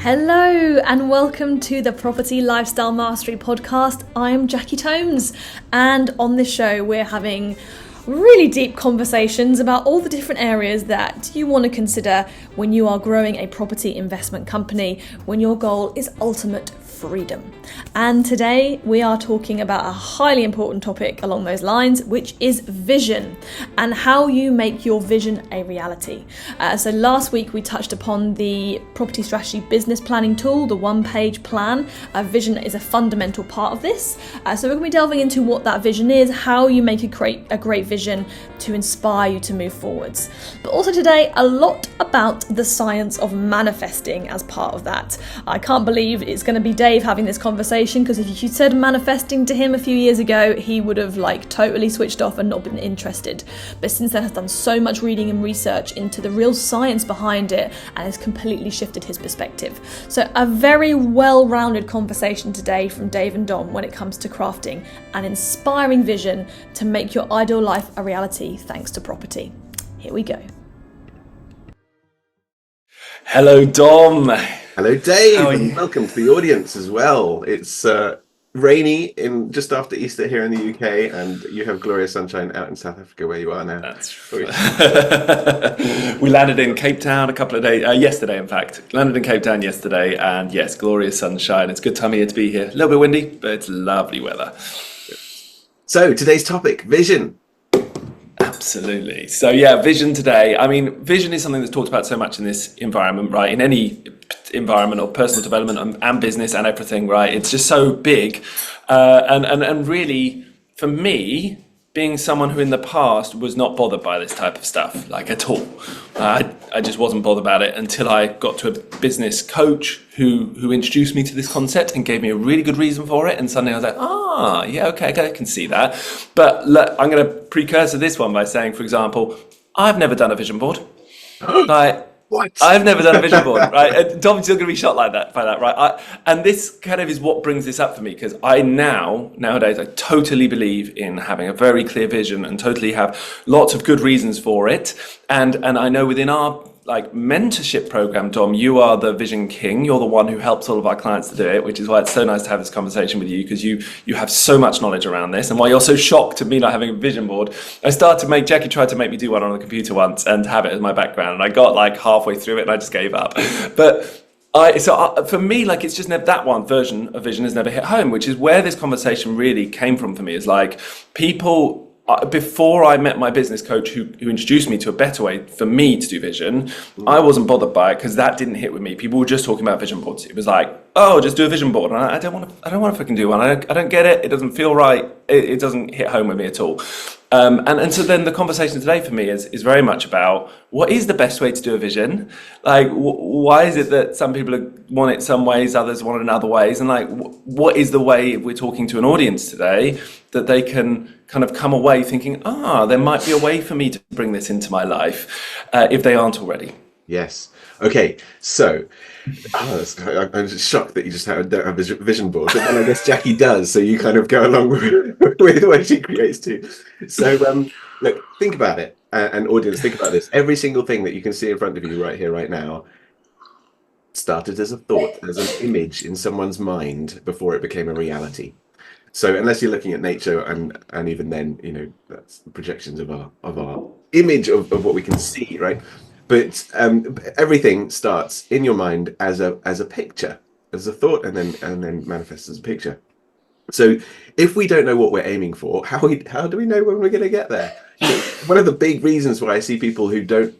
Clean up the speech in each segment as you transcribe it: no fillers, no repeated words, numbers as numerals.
Hello and welcome to the Property Lifestyle Mastery podcast. I'm Jackie Tomes, and on this show we're having really deep conversations about all the different areas that you want to consider when you are growing a property investment company, when your goal is ultimate freedom. And today we are talking about a highly important topic along those lines, which is vision and how you make your vision a reality. So last week we touched upon the property strategy business planning tool, the one-page plan. Vision is a fundamental part of this. So we're going to be delving into what that vision is, how you make a great vision to inspire you to move forwards. But also today, a lot about the science of manifesting as part of that. I can't believe it's going to be Dave having this conversation, because if you said manifesting to him a few years ago, he would have totally switched off and not been interested. But since then has done so much reading and research into the real science behind it and has completely shifted his perspective. So a very well-rounded conversation today from Dave and Dom when it comes to crafting an inspiring vision to make your ideal life a reality thanks to property. Here we go. Hello, Dom. Hello, Dave, and welcome to the audience as well. It's rainy in just after Easter here in the UK, and you have glorious sunshine out in South Africa where you are now. That's true. We landed in Cape Town a couple of days, yesterday in fact. Landed in Cape Town yesterday, and yes, glorious sunshine. It's a good time of year to be here. A little bit windy, but it's lovely weather. So today's topic, vision. Absolutely. So yeah, vision today. I mean, vision is something that's talked about so much in this environment, right? In any environment or personal development and business and everything, right? It's just so big. And really, for me, being someone who in the past was not bothered by this type of stuff, at all. I just wasn't bothered about it until I got to a business coach who introduced me to this concept and gave me a really good reason for it. And suddenly I was like, yeah, okay, I can see that. But look, I'm going to precursor this one by saying, for example, I've never done a vision board. What? I've never done a vision board, right? And Tom's still going to be shocked by that, right? And this kind of is what brings this up for me, because nowadays, I totally believe in having a very clear vision and totally have lots of good reasons for it. And I know within our mentorship program, Dom, you are the vision king. You're the one who helps all of our clients to do it, which is why it's so nice to have this conversation with you, because you have so much knowledge around this. And why you're so shocked at me not having a vision board, Jackie tried to make me do one on the computer once and have it as my background. And I got halfway through it and I just gave up. But for me, it's just never, that one version of vision has never hit home, which is where this conversation really came from for me. Is people, before I met my business coach who introduced me to a better way for me to do vision, I wasn't bothered by it because that didn't hit with me. People were just talking about vision boards. It was just do a vision board. And I don't want to fucking do one. I don't get it. It doesn't feel right. It doesn't hit home with me at all. And so then the conversation today for me is very much about what is the best way to do a vision? Why is it that some people want it some ways, others want it in other ways? And what is the way, if we're talking to an audience today, that they can kind of come away thinking, there might be a way for me to bring this into my life, if they aren't already. Yes. Okay. So I'm just shocked that you just don't have a vision board, but then I guess Jackie does. So you kind of go along with what she creates too. So look, think about it, and audience, think about this. Every single thing that you can see in front of you right here, right now, started as a thought, as an image in someone's mind before it became a reality. So unless you're looking at nature, and even then, that's the projections of our image of what we can see, right? But everything starts in your mind as a picture, as a thought, and then manifests as a picture. So if we don't know what we're aiming for, how do we know when we're going to get there? One of the big reasons why I see people who don't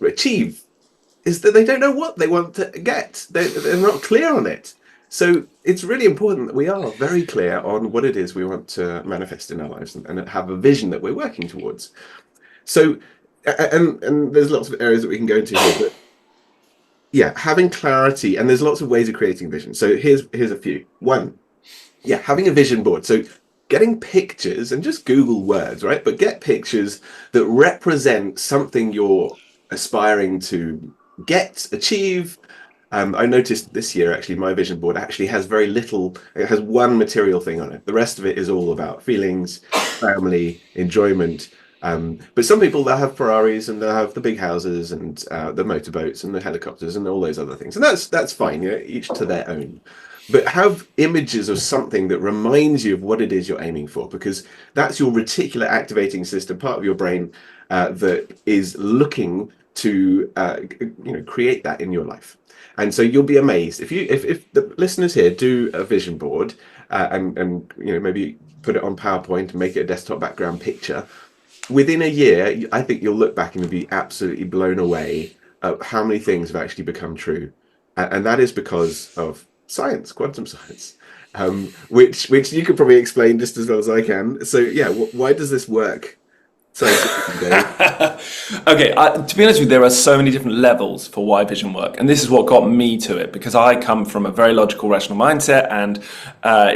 achieve is that they don't know what they want to get. They're not clear on it. So it's really important that we are very clear on what it is we want to manifest in our lives and have a vision that we're working towards. So, and there's lots of areas that we can go into here, but yeah, having clarity, and there's lots of ways of creating vision. So here's a few. One, having a vision board. So getting pictures, and just Google words, right? But get pictures that represent something you're aspiring to achieve. I noticed this year, actually, my vision board actually has very little. It has one material thing on it. The rest of it is all about feelings, family, enjoyment, But some people, they'll have Ferraris and they'll have the big houses and the motorboats and the helicopters and all those other things. And that's fine, each to their own. But have images of something that reminds you of what it is you're aiming for, because that's your reticular activating system, part of your brain that is looking to create that in your life. And so you'll be amazed if the listeners here do a vision board and maybe put it on PowerPoint and make it a desktop background picture. Within a year, I think you'll look back and you'll be absolutely blown away at how many things have actually become true, and that is because of science, quantum science, which you could probably explain just as well as I can. So yeah, why does this work? Okay, to be honest with you, there are so many different levels for why vision work, and this is what got me to it, because I come from a very logical, rational mindset, and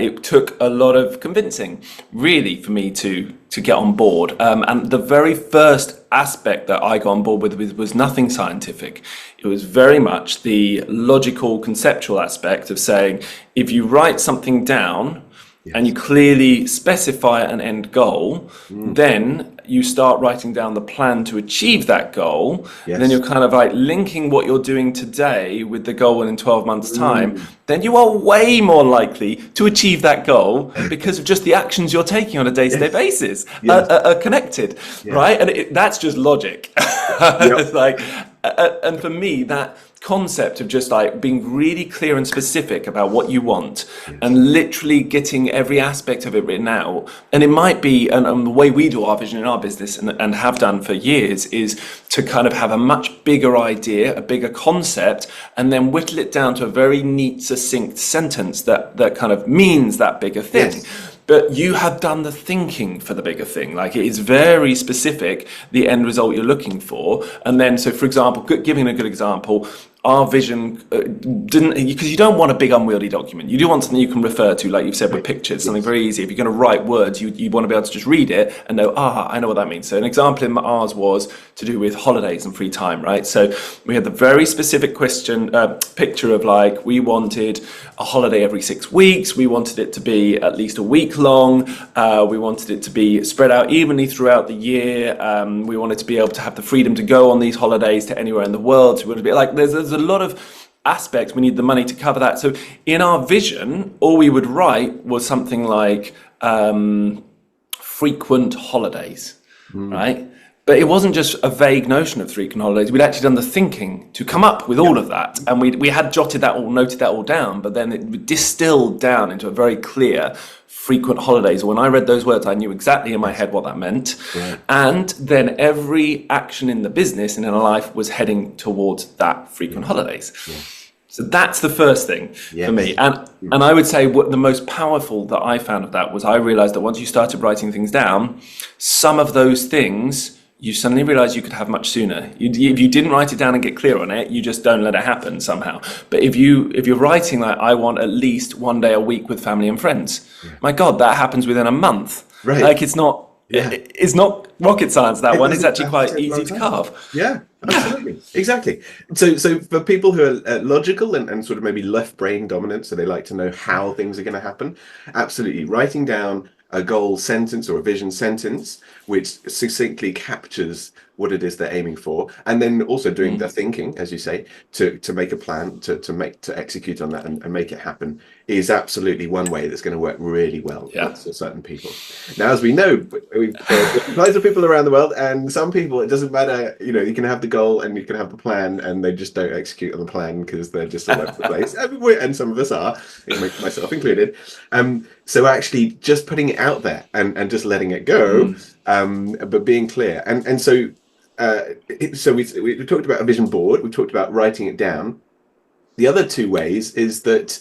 it took a lot of convincing, really, for me to get on board. And the very first aspect that I got on board with was nothing scientific. It was very much the logical, conceptual aspect of saying, if you write something down, yes, and you clearly specify an end goal, then you start writing down the plan to achieve that goal. Yes. And then you're kind of like linking what you're doing today with the goal in 12 months' time. Then you are way more likely to achieve that goal because of just the actions you're taking on a day-to-day basis are connected, right? And that's just logic. It's like, and for me, that concept of just like being really clear and specific about what you want, and literally getting every aspect of it written out. And it might be, and the way we do our vision in our business and have done for years, is to kind of have a much bigger idea, a bigger concept, and then whittle it down to a very neat, succinct sentence that kind of means that bigger thing. Yes. But you have done the thinking for the bigger thing. Like, it is very specific, the end result you're looking for. And then, so for example, giving a good example, our vision didn't, because you don't want a big unwieldy document. You do want something you can refer to, like you've said, with pictures, something very easy. If you're going to write words, you want to be able to just read it and know, I know what that means. So an example in ours was to do with holidays and free time, right? So we had the very specific picture of, like, we wanted a holiday every 6 weeks. We wanted it to be at least a week long. We wanted it to be spread out evenly throughout the year. We wanted to be able to have the freedom to go on these holidays to anywhere in the world. So we wanted to be like, there's a lot of aspects. We need the money to cover that. So in our vision, all we would write was something like frequent holidays, right? But it wasn't just a vague notion of frequent holidays. We'd actually done the thinking to come up with all of that. And we had noted that all down, but then it distilled down into a very clear frequent holidays. When I read those words, I knew exactly in my head what that meant. Right. And then every action in the business and in our life was heading towards that frequent holidays. Yeah. So that's the first thing for me. And I would say what the most powerful that I found of that was, I realized that once you started writing things down, some of those things you suddenly realize you could have much sooner. If you didn't write it down and get clear on it, you just don't let it happen somehow. But if you're writing, like, I want at least one day a week with family and friends, my God, that happens within a month. Right. Like, it's not rocket science, that one. It's actually quite easy to carve. Yeah, absolutely. Exactly. So for people who are logical and sort of maybe left brain dominant, so they like to know how things are going to happen, absolutely. Writing down a goal sentence or a vision sentence which succinctly captures what it is they're aiming for, and then also doing the thinking, as you say, to make a plan, to execute on that and make it happen, is absolutely one way that's going to work really well for certain people. Now, as we know, we've loads of people around the world, and some people, it doesn't matter, you can have the goal and you can have the plan, and they just don't execute on the plan because they're just all over the place. And some of us are, myself included. So actually just putting it out there and just letting it go, but being clear. And so we talked about a vision board, we talked about writing it down. The other two ways is that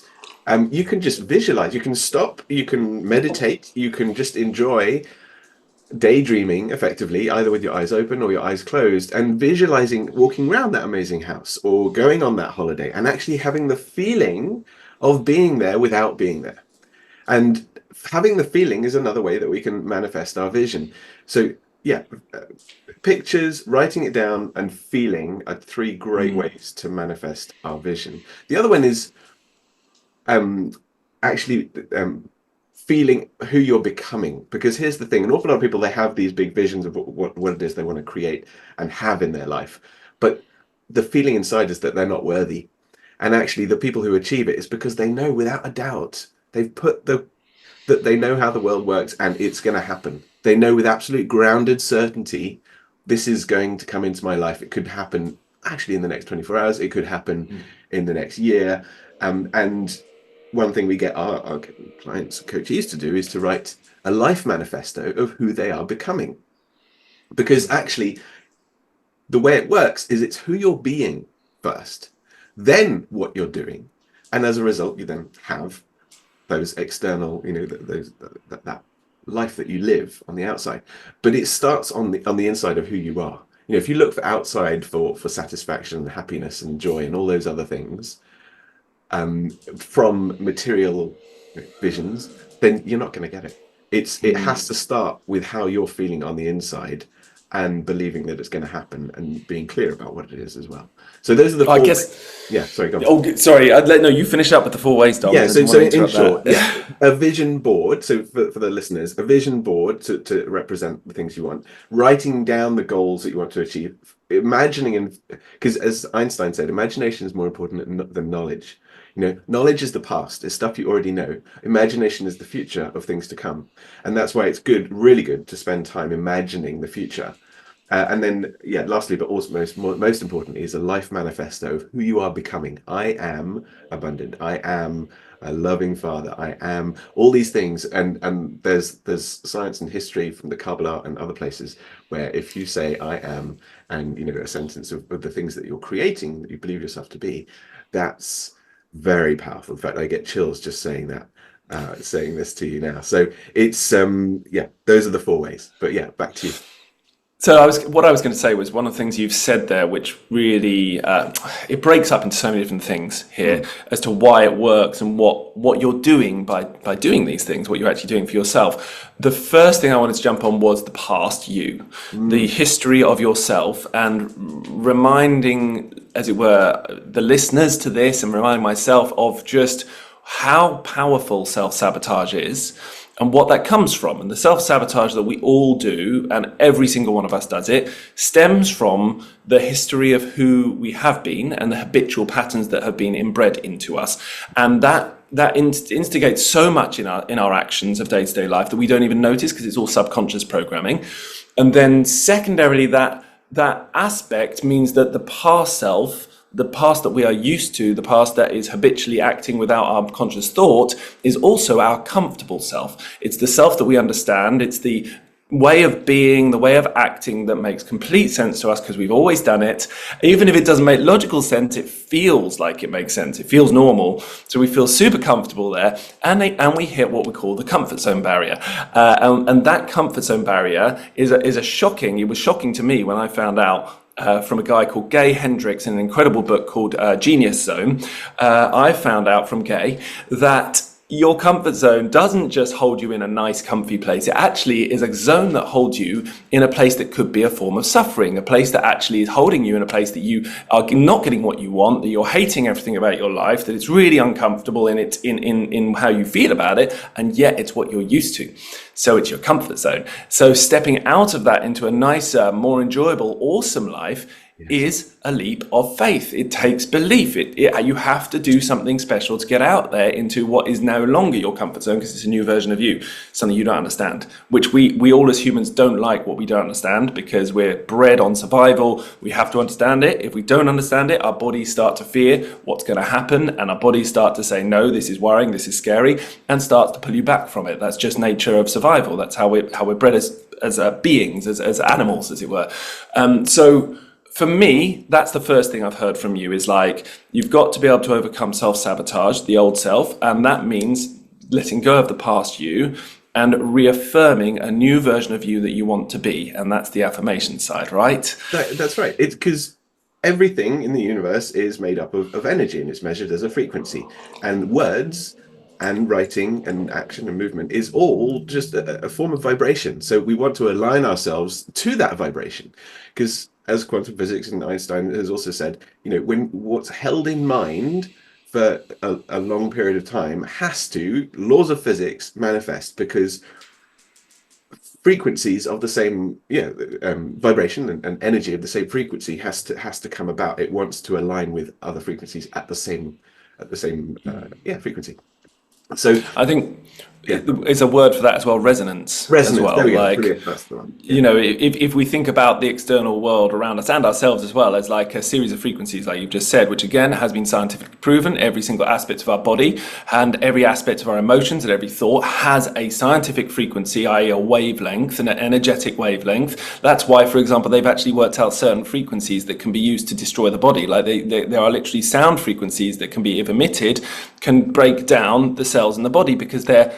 you can just visualize, you can stop, you can meditate, you can just enjoy daydreaming effectively, either with your eyes open or your eyes closed, and visualizing walking around that amazing house or going on that holiday and actually having the feeling of being there without being there. And having the feeling is another way that we can manifest our vision. So pictures, writing it down, and feeling are three great ways to manifest our vision. The other one is feeling who you're becoming. Because here's the thing, an awful lot of people, they have these big visions of what it is they want to create and have in their life, but the feeling inside is that they're not worthy. And actually the people who achieve it is because they know without a doubt, they've put that they know how the world works and it's going to happen. They know with absolute grounded certainty, this is going to come into my life. It could happen actually in the next 24 hours. It could happen in the next year. And one thing we get our clients, coachees to do is to write a life manifesto of who they are becoming. Because actually, the way it works is it's who you're being first, then what you're doing. And as a result, you then have those external, that life that you live on the outside. But it starts on the inside of who you are. If you look for outside for satisfaction and happiness and joy and all those other things from material visions, then you're not going to get it. It has to start with how you're feeling on the inside and believing that it's going to happen and being clear about what it is as well. So those are the four. I guess. Yeah, sorry. Go on. Oh, sorry. You finish up with the 4 ways, Dom. Yeah. So in short, a vision board. So for the listeners, a vision board to represent the things you want. Writing down the goals that you want to achieve. Imagining, because as Einstein said, imagination is more important than knowledge. Knowledge is the past. It's stuff you already know. Imagination is the future of things to come, and that's why it's really good to spend time imagining the future. And then, lastly, but also most importantly, is a life manifesto of who you are becoming. I am abundant. I am a loving father. I am all these things. And there's science and history from the Kabbalah and other places where if you say I am, and a sentence of the things that you're creating, that you believe yourself to be, that's very powerful. In fact, I get chills just saying that, saying this to you now. So it's those are the 4 ways. But back to you. So what I was going to say was one of the things you've said there, which really it breaks up into so many different things here as to why it works and what you're doing by doing these things, what you're actually doing for yourself. The first thing I wanted to jump on was the past you, the history of yourself, and reminding, as it were, the listeners to this, and reminding myself of just how powerful self-sabotage is. And what that comes from, and the self-sabotage that we all do, and every single one of us does it, stems from the history of who we have been and the habitual patterns that have been inbred into us. And that instigates so much in our actions of day-to-day life that we don't even notice because it's all subconscious programming. And then secondarily, that aspect means that the past self, the past that we are used to, the past that is habitually acting without our conscious thought, is also our comfortable self. It's the self that we understand. It's the way of being, the way of acting that makes complete sense to us because we've always done it. Even if it doesn't make logical sense, it feels like it makes sense. It feels normal. So we feel super comfortable there. And we hit what we call the comfort zone barrier. And that comfort zone barrier is it was shocking to me when I found out from a guy called Gay Hendricks in an incredible book called Genius Zone. I found out from Gay that your comfort zone doesn't just hold you in a nice, comfy place. It actually is a zone that holds you in a place that could be a form of suffering, a place that actually is holding you in a place that you are not getting what you want, that you're hating everything about your life, that it's really uncomfortable in how you feel about it, and yet it's what you're used to. So it's your comfort zone. So stepping out of that into a nicer, more enjoyable, awesome life is a leap of faith. It takes belief. You have to do something special to get out there into what is no longer your comfort zone because it's a new version of you, something you don't understand, which we all as humans don't like what we don't understand because we're bred on survival. We have to understand it. If we don't understand it, our bodies start to fear what's going to happen, and our bodies start to say, no, this is worrying, this is scary, and starts to pull you back from it. That's just nature of survival. That's how we're bred as beings, as animals, as it were. So for me, that's the first thing I've heard from you is like, you've got to be able to overcome self-sabotage, the old self, and that means letting go of the past you and reaffirming a new version of you that you want to be. And that's the affirmation side, right? That's right. It's because everything in the universe is made up of energy, and it's measured as a frequency. And words and writing and action and movement is all just a form of vibration. So we want to align ourselves to that vibration because, as quantum physics and Einstein has also said, when what's held in mind for a long period of time has to, laws of physics manifest, because frequencies of the same vibration and energy of the same frequency has to come about. It wants to align with other frequencies at the same frequency. So I think it's a word for that as well, resonance as well. There we go. Like, brilliant. That's the one. you know, if we think about the external world around us and ourselves as well as like a series of frequencies, like you've just said, which again has been scientifically proven, every single aspect of our body and every aspect of our emotions and every thought has a scientific frequency, i.e. a wavelength, an energetic wavelength. That's why, for example, they've actually worked out certain frequencies that can be used to destroy the body. Like there are literally sound frequencies that can be, if emitted, can break down the cells in the body because they're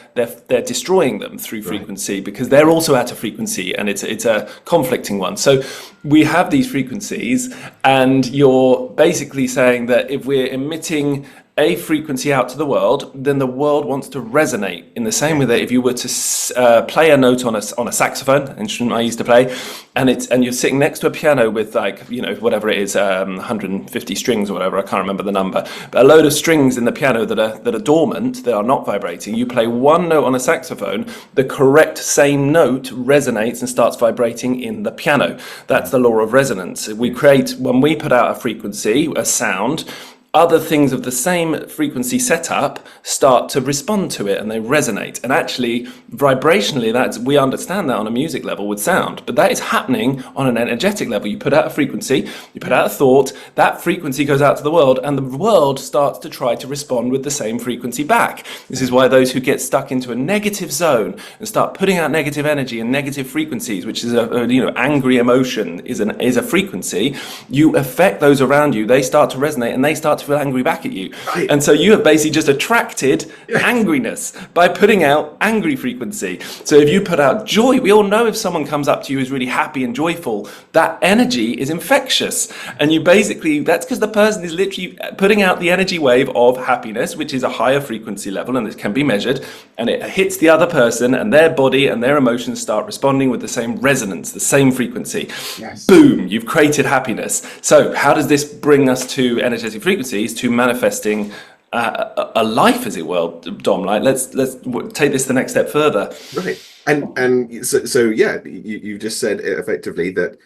destroying them through frequency, because they're also at a frequency and it's a conflicting one. So we have these frequencies, and you're basically saying that if we're emitting a frequency out to the world, then the world wants to resonate in the same way that if you were to play a note on a saxophone, an instrument I used to play, and you're sitting next to a piano with, like, you know, whatever it is, 150 strings or whatever, I can't remember the number, but a load of strings in the piano that are dormant, that are not vibrating. You play one note on a saxophone, the correct same note resonates and starts vibrating in the piano. That's the law of resonance. When we put out a frequency, a sound, other things of the same frequency setup start to respond to it and they resonate. And actually, vibrationally, we understand that on a music level with sound, but that is happening on an energetic level. You put out a frequency, you put out a thought, that frequency goes out to the world, and the world starts to try to respond with the same frequency back. This is why those who get stuck into a negative zone and start putting out negative energy and negative frequencies, which is angry emotion is a frequency, you affect those around you, they start to resonate and they start to feel angry back at you. Right. And so you have basically just attracted angriness by putting out angry frequency. So if you put out joy, we all know if someone comes up to you who's really happy and joyful, that energy is infectious. And that's because the person is literally putting out the energy wave of happiness, which is a higher frequency level, and this can be measured, and it hits the other person, and their body and their emotions start responding with the same resonance, the same frequency. Yes. Boom, you've created happiness. So how does this bring us to energetic frequencies, to manifesting a life, as it were, Dom? Like, let's take this the next step further. Right. And so you just said effectively that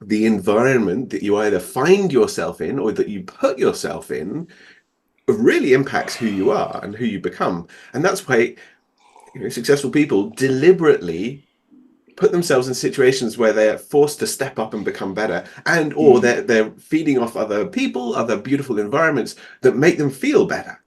the environment that you either find yourself in or that you put yourself in really impacts who you are and who you become. And that's why successful people deliberately put themselves in situations where they're forced to step up and become better, and or they're feeding off other people, other beautiful environments that make them feel better.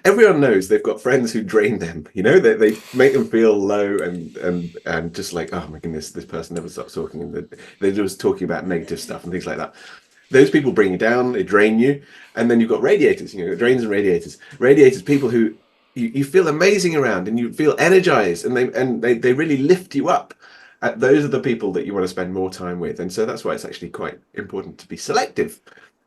Everyone knows they've got friends who drain them. They make them feel low and just like, oh my goodness, this person never stops talking, and they're just talking about negative stuff and things like that. Those people bring you down, they drain you, and then you've got radiators. Drains and radiators. Radiators, people who you feel amazing around and you feel energized, and they really lift you up. Those are the people that you want to spend more time with. And so that's why it's actually quite important to be selective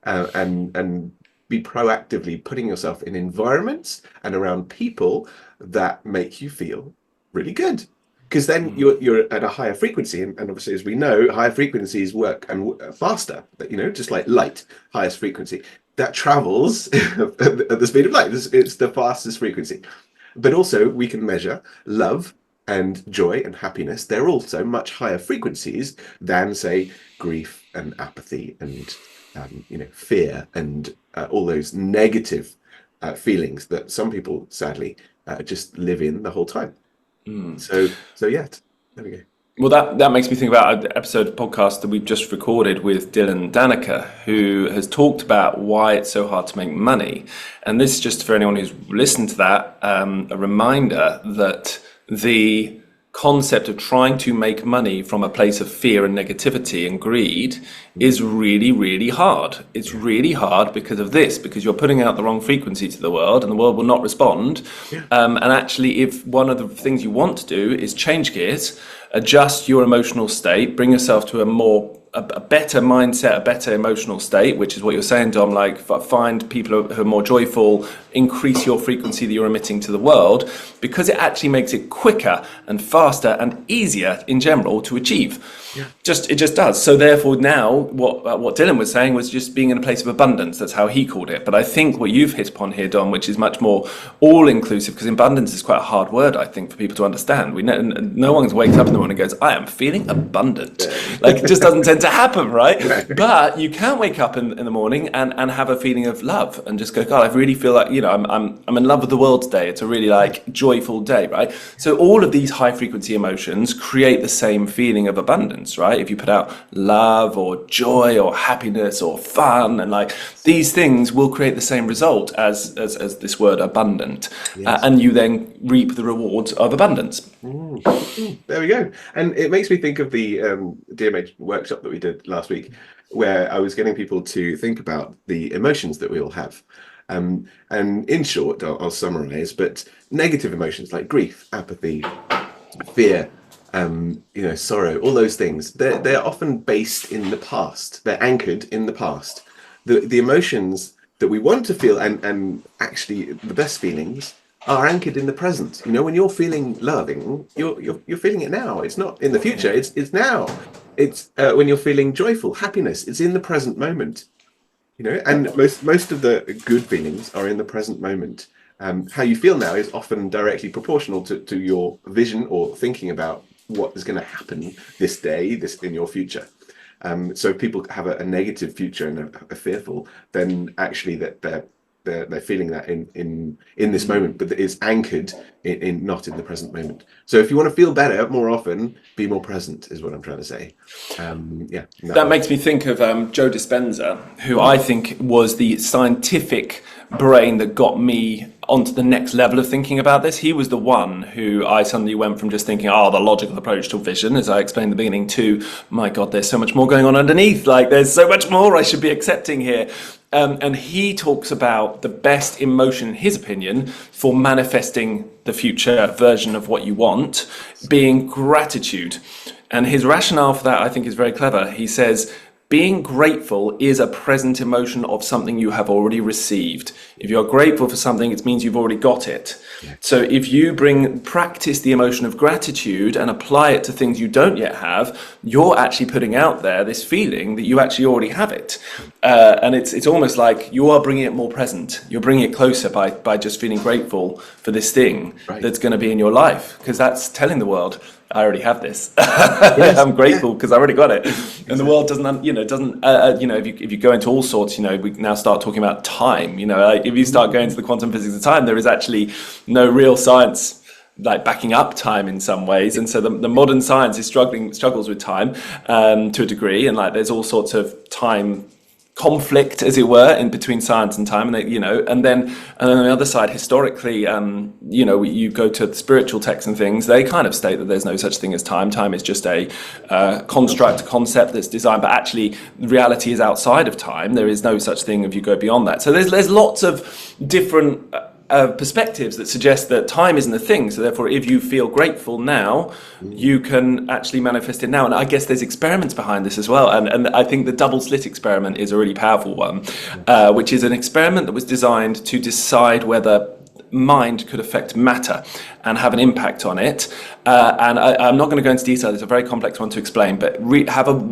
and be proactively putting yourself in environments and around people that make you feel really good. Because then you're at a higher frequency, and obviously, as we know, higher frequencies work and faster. Just like light, highest frequency that travels at the speed of light. It's the fastest frequency. But also, we can measure love and joy and happiness. They're also much higher frequencies than, say, grief and apathy and fear and all those negative feelings that some people sadly just live in the whole time. So yeah, there we go. Well, that makes me think about an episode of podcast that we've just recorded with Dylan Danica, who has talked about why it's so hard to make money. And this is just for anyone who's listened to that, a reminder that the concept of trying to make money from a place of fear and negativity and greed is really, really hard. It's really hard because of this, because you're putting out the wrong frequency to the world and the world will not respond. And actually, if one of the things you want to do is change gears, adjust your emotional state, bring yourself to a better mindset, a better emotional state, which is what you're saying, Dom, like find people who are more joyful, increase your frequency that you're emitting to the world, because it actually makes it quicker and faster and easier in general to achieve. It just does. So therefore now what Dylan was saying was just being in a place of abundance. That's how he called it. But I think what you've hit upon here, Dom, which is much more all-inclusive, because abundance is quite a hard word, I think, for people to understand. No one wakes up in the morning and goes, I am feeling abundant. Like, it just doesn't tend to happen, right? But you can wake up in the morning and have a feeling of love and just go, God, I really feel like, I'm in love with the world today. It's a really joyful day, right? So all of these high frequency emotions create the same feeling of abundance, right? If you put out love or joy or happiness or fun, and these things will create the same result as this word abundant. Yes. And you then reap the rewards of abundance. There we go. And it makes me think of the DMH workshop that we did last week, where I was getting people to think about the emotions that we all have. And in short, I'll summarize, but negative emotions like grief, apathy, fear, sorrow, all those things, they're often based in the past. They're anchored in the past. The emotions that we want to feel and actually the best feelings are anchored in the present. When you're feeling loving, you're feeling it now. It's not in the future. It's now. It's when you're feeling joyful, happiness. It's in the present moment. And most of the good feelings are in the present moment. How you feel now is often directly proportional to your vision or thinking about what is going to happen this day, in your future. So if people have a negative future and are fearful, then actually that they're feeling that in this moment, but it's anchored in not in the present moment. So if you want to feel better more often, be more present, is what I'm trying to say. That makes me think of Joe Dispenza, who I think was the scientific brain that got me onto the next level of thinking about this. He was the one who I suddenly went from just thinking, the logical approach to vision, as I explained in the beginning, to, my God, there's so much more going on underneath. There's so much more I should be accepting here. And he talks about the best emotion, in his opinion, for manifesting the future version of what you want being gratitude. And his rationale for that, I think, is very clever. He says, being grateful is a present emotion of something you have already received. If you're grateful for something, it means you've already got it. Yeah. So if you practice the emotion of gratitude and apply it to things you don't yet have, you're actually putting out there this feeling that you actually already have it. And it's almost like you are bringing it more present. You're bringing it closer by just feeling grateful for this thing that's going to be in your life, because that's telling the world, I already have this. Yes. I'm grateful because I already got it. And the world doesn't, if you go into all sorts, we now start talking about time. If you start going to the quantum physics of time, there is actually no real science backing up time in some ways. And so the modern science struggles with time to a degree. And there's all sorts of time conflict, as it were, in between science and time, and then on the other side, historically, you go to the spiritual texts and things, they kind of state that there's no such thing as time. Time is just a construct, a concept that's designed, but actually reality is outside of time. There is no such thing if you go beyond that. So there's lots of different perspectives that suggest that time isn't a thing. So therefore, if you feel grateful now, you can actually manifest it now. And I guess there's experiments behind this as well. And I think the double slit experiment is a really powerful one, which is an experiment that was designed to decide whether mind could affect matter and have an impact on it. And I'm not going to go into detail. It's a very complex one to explain, but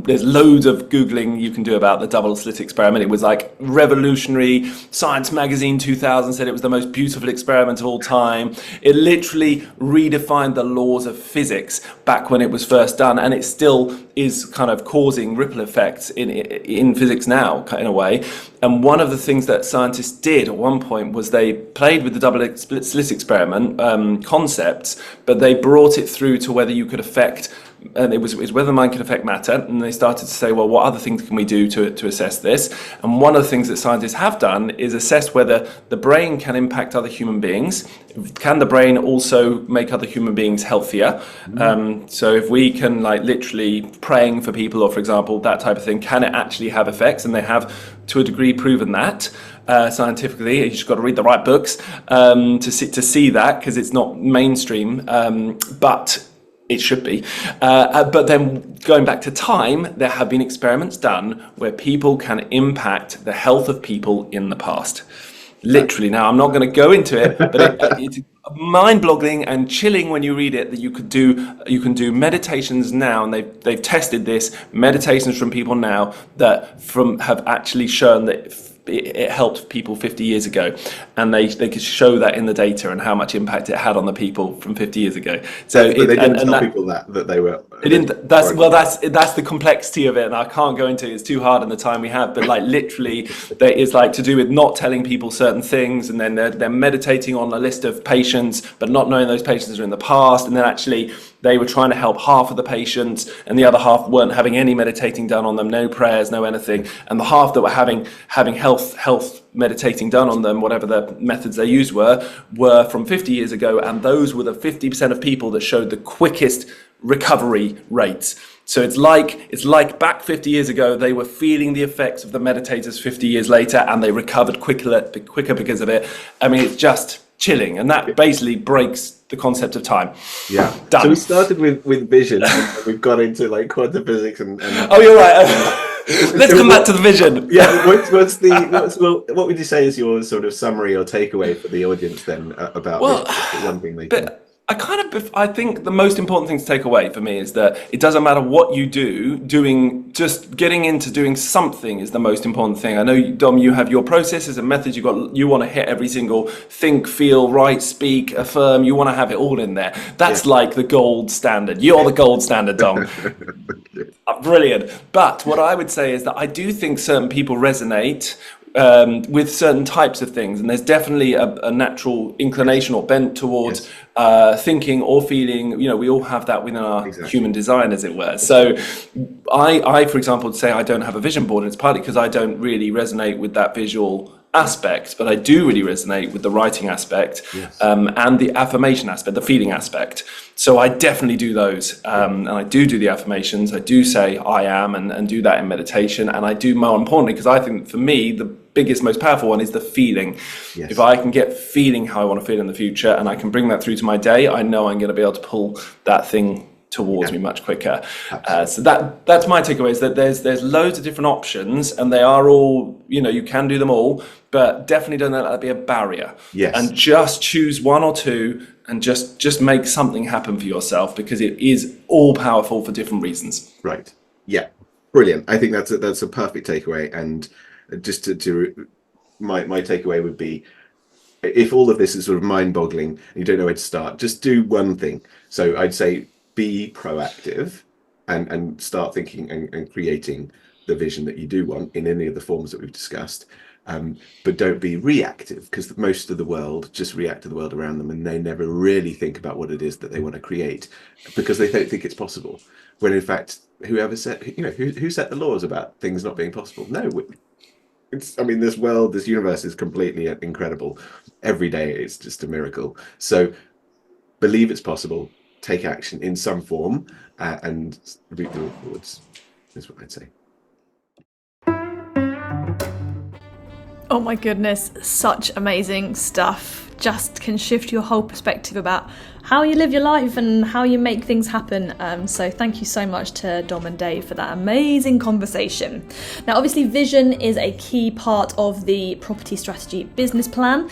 there's loads of Googling you can do about the double slit experiment. It was revolutionary. Science Magazine 2000 said it was the most beautiful experiment of all time. It literally redefined the laws of physics back when it was first done, and it still is kind of causing ripple effects in physics now, in a way. And one of the things that scientists did at one point was they played with the double slit experiment concepts, but they brought it through to whether you could affect, and it was whether the mind could affect matter. And they started to say, well, what other things can we do to assess this? And one of the things that scientists have done is assess whether the brain can impact other human beings. Can the brain also make other human beings healthier? So if we can literally praying for people, or for example, that type of thing, can it actually have effects? And they have to a degree proven that scientifically. You just got to read the right books to see that, because it's not mainstream, but it should be. But then going back to time, there have been experiments done where people can impact the health of people in the past. Literally. Now, I'm not going to go into it, but it's mind-boggling and chilling when you read it that you can do meditations now, and they've tested this, meditations from people now that have actually shown that it helped people 50 years ago, and they could show that in the data and how much impact it had on the people from 50 years ago. So but they didn't tell people that they were. They didn't. That's the complexity of it, and I can't go into it. It's too hard in the time we have. But like literally, there is like to do with not telling people certain things, and then they're meditating on a list of patients, but not knowing those patients are in the past, and then actually they were trying to help half of the patients, and the other half weren't having any meditating done on them, no prayers, no anything, and the half that were having health meditating done on them, whatever the methods they used were from 50 years ago, and those were the 50% of people that showed the quickest recovery rates. So it's like back 50 years ago, they were feeling the effects of the meditators 50 years later, and they recovered quicker because of it. I mean, it's just chilling, and that basically breaks the concept of time. Yeah. Done. So we started with vision, and we've got into like quantum physics and Oh, you're right. Let's come back to the vision. Yeah. What would you say is your sort of summary or takeaway for the audience then about one thing they can? I think the most important thing to take away for me is that it doesn't matter what you do, just getting into doing something is the most important thing. I know, Dom, you have your processes and methods. You want to hit every single think, feel, write, speak, affirm. You want to have it all in there. That's like the gold standard. You're the gold standard, Dom. Brilliant. But what I would say is that I do think certain people resonate with certain types of things, and there's definitely a natural inclination or bent towards thinking or feeling. We all have that within our human design, as it were. So I for example would say I don't have a vision board, and it's partly because I don't really resonate with that visual aspect, but I do really resonate with the writing aspect, and the affirmation aspect, the feeling aspect. So I definitely do those, and I do the affirmations. I do say I am, and do that in meditation, and I do, more importantly, because I think for me the biggest, most powerful one is the feeling. If I can get feeling how I want to feel in the future, and I can bring that through to my day, I know I'm going to be able to pull that thing towards me much quicker. So that's my takeaway, is that there's loads of different options, and they are all, you can do them all, but definitely don't let that be a barrier. And just choose one or two, and just make something happen for yourself, because it is all powerful for different reasons. Right. Yeah. Brilliant. I think that's a perfect takeaway. And just my takeaway would be, if all of this is sort of mind-boggling and you don't know where to start, just do one thing. So I'd say be proactive and start thinking and creating the vision that you do want in any of the forms that we've discussed. But don't be reactive, because most of the world just react to the world around them, and they never really think about what it is that they want to create, because they don't think it's possible. When in fact, whoever said, who set the laws about things not being possible? No. This world, this universe is completely incredible. Every day it's just a miracle. So believe it's possible, take action in some form, and reap the rewards, is what I'd say. Oh my goodness, such amazing stuff. Just can shift your whole perspective about how you live your life and how you make things happen. So thank you so much to Dom and Dave for that amazing conversation. Now, obviously, vision is a key part of the property strategy business plan.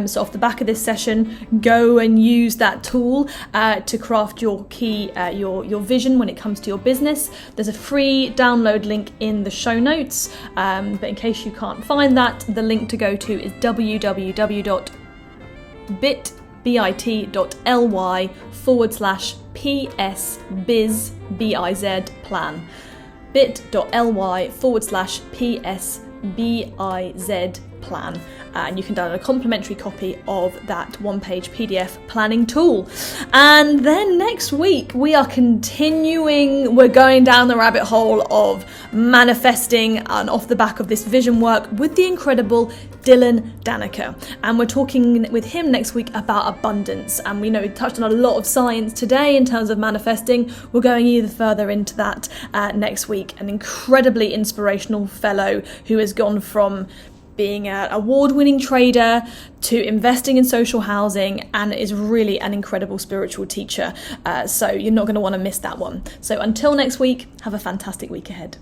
So off the back of this session, go and use that tool to craft your key, your vision when it comes to your business. There's a free download link in the show notes. But in case you can't find that, the link to go to is bit.ly/PSBiz, B-I-Z plan. bit.ly/PSBiz plan. And you can download a complimentary copy of that one-page PDF planning tool. And then next week, we're going down the rabbit hole of manifesting, and off the back of this vision work with the incredible Dylan Danica. And we're talking with him next week about abundance. And we touched on a lot of science today in terms of manifesting. We're going even further into that next week. An incredibly inspirational fellow who has gone from being an award-winning trader to investing in social housing, and is really an incredible spiritual teacher. So you're not going to want to miss that one. So until next week, have a fantastic week ahead.